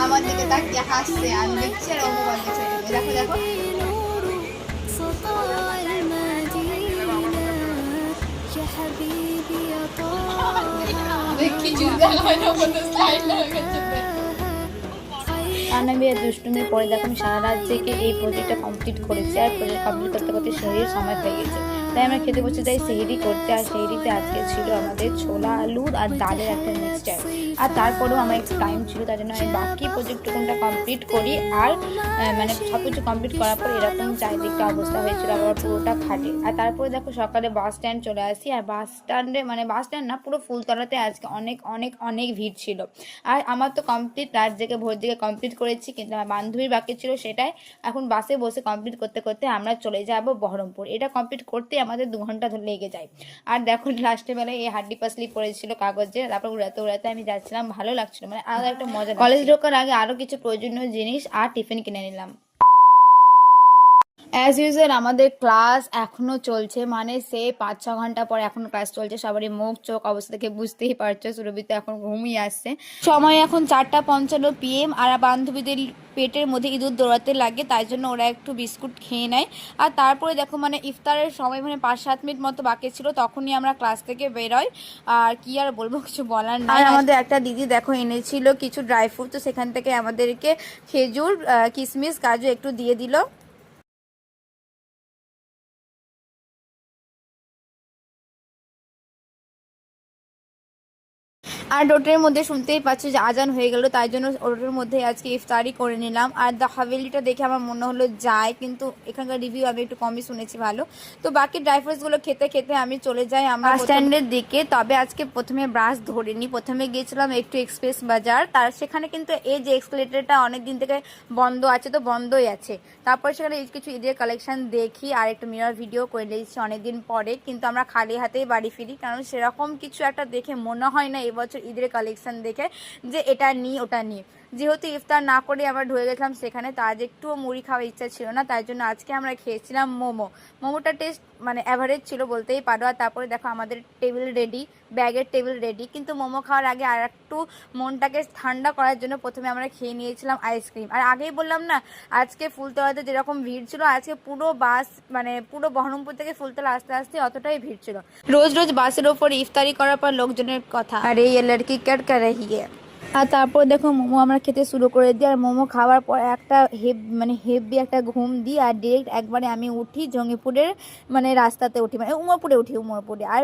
আমার দিকে তাকিয়ে হাসছে, আমি দেখছি আর ও মোবাইলটা ছেড়ে দিল। দেখো দেখো কিছু দেখা হয় না, বলতে স্লাইড হয়ে গেছে। আনন্দের দুষ্টুমির পরে দেখো আমি সারা রাত জেগে এই প্রজেক্টটা কমপ্লিট করেছি। আর প্রজেক্ট কমপ্লিট করতে করতে সেহরির সময় হয়ে গেছে, তাই আমরা খেতে বসে যাই সেহরি করতে। আর সেহরিতে আজকে ছিল আমাদের ছোলা আলুর আর ডালের একটা মিক্সচার। আর তারপরেও আমার একটু টাইম ছিল, তার জন্য আমি বাকি প্রজেক্টটুকুনটা কমপ্লিট করি। আর মানে সব কিছু কমপ্লিট করার পর এরকম চারিদিকটা অবস্থা হয়েছিল, আবার পুরোটা খাটে। আর তারপরে দেখো সকালে বাস স্ট্যান্ড চলে আসি। আর বাস স্ট্যান্ডে মানে বাস স্ট্যান্ড না, পুরো ফুলতলাতে আজকে অনেক অনেক অনেক ভিড় ছিল। আর আমার তো কমপ্লিট রাত জেগে ভোর দিকে কমপ্লিট করেছি, কিন্তু আমার বান্ধবীর বাকি ছিল সেটাই এখন বাসে বসে কমপ্লিট করতে করতে আমরা চলে যাব বহরমপুর। এটা কমপ্লিট করতে আমাদের 2 ঘন্টা ধরে লেগে যায়। আর দেখো লাস্টের বেলায় এই হাড্ডি পাসলি পড়েছিল কাগজে, তারপর উড়াতে উড়াতে আমি যাচ্ছিলাম, ভালো লাগছিল, মানে আলাদা একটা মজা। কলেজ ঢোকার আগে আরো কিছু প্রয়োজনীয় জিনিস আর টিফিন কিনে নিলাম। অ্যাজ ইউজুয়াল আমাদের ক্লাস এখনো চলছে, মানে সে 5-6 ঘন্টা পর এখনো ক্লাস চলছে। সবারই মুখ চোখ অবস্থা থেকে বুঝতেই পারছো, সুরভি তো এখন ঘুমিয়ে আসছে। সময় এখন 4:55 PM। আর বান্ধবীদের পেটের মধ্যে ইঁদুর দৌড়াতে লাগে, তাই জন্য ওরা একটু বিস্কুট খেয়ে নেয়। আর তারপরে দেখো মানে ইফতারের সময় মানে 5-7 মিনিট মতো বাকি ছিল, তখনই আমরা ক্লাস থেকে বেরোই। আর কি আর বলবো, কিছু বলার নাই। আর আমাদের একটা দিদি দেখো এনেছিল কিছু ড্রাই ফ্রুট, তো সেখান থেকে আমাদেরকে খেজুর কিশমিশ কাজু একটু দিয়ে দিল। আর রোটের মধ্যে শুনতেই পাচ্ছি যে আজান হয়ে গেল, তাই জন্য রোটের মধ্যে আজকে ইফতারি করে নিলাম। আর দ্য হাভেলিটা দেখে আমার মনে হলো যায়, কিন্তু এখানকার রিভিউ আমি একটু কমই শুনেছি ভালো। তো বাকি ড্রাই ফ্রুটসগুলো খেতে খেতে আমি চলে যাই আমার স্ট্যান্ডের দিকে। তবে আজকে প্রথমে ব্রাশ ধরিনি, প্রথমে গিয়েছিলাম একটু এক্সপ্রেস বাজার। তার সেখানে কিন্তু এই যে এক্সকেলেটারটা অনেকদিন থেকে বন্ধ আছে, তো বন্ধই আছে। তারপর সেখানে কিছু ঈদের কালেকশন দেখি আর একটু মিরর ভিডিও করে নিয়েছি অনেকদিন পরে। কিন্তু আমরা খালি হাতেই বাড়ি ফিরি, কারণ সেরকম কিছু একটা দেখে মনে হয় না এবছর ঈদের কালেকশন দেখে যে এটা নিই ওটা নিই। যেহেতু ইফতার না করে আমরা ঢুকে গেছিলাম সেখানে, তো আজ একটুও মুড়ি খাওয়ার ইচ্ছা ছিল না, তাই জন্য আজকে আমরা খেয়েছিলাম মোমো। মোমোটা টেস্ট মানে অ্যাভারেজ ছিল বলতেই পারো। আর তারপরে দেখো আমাদের টেবিল রেডি, ব্যাগের টেবিল রেডি। কিন্তু মোমো খাওয়ার আগে আর একটু মনটাকে ঠান্ডা করার জন্য প্রথমে আমরা খেয়ে নিয়েছিলাম আইসক্রিম। আর আগেই বললাম না, আজকে ফুলতলাতে যেরকম ভিড় ছিল, আজকে পুরো বাস মানে পুরো বহরমপুর থেকে ফুলতলা আস্তে আস্তে অতটাই ভিড় ছিল। রোজ রোজ বাসের ওপর ইফতারি করার পর লোকজনের কথা, আরে ये लड़की क्या कर रही है। আর তারপর দেখো মোমো আমরা খেতে শুরু করে দিই। আর মোমো খাওয়ার পর একটা হেভি একটা ঘুম দিই। আর ডিরেক্ট একবারে আমি উঠি জঙ্গিপুরের মানে রাস্তাতে উঠি, মানে উমরপুরে উঠি, উমরপুরে। আর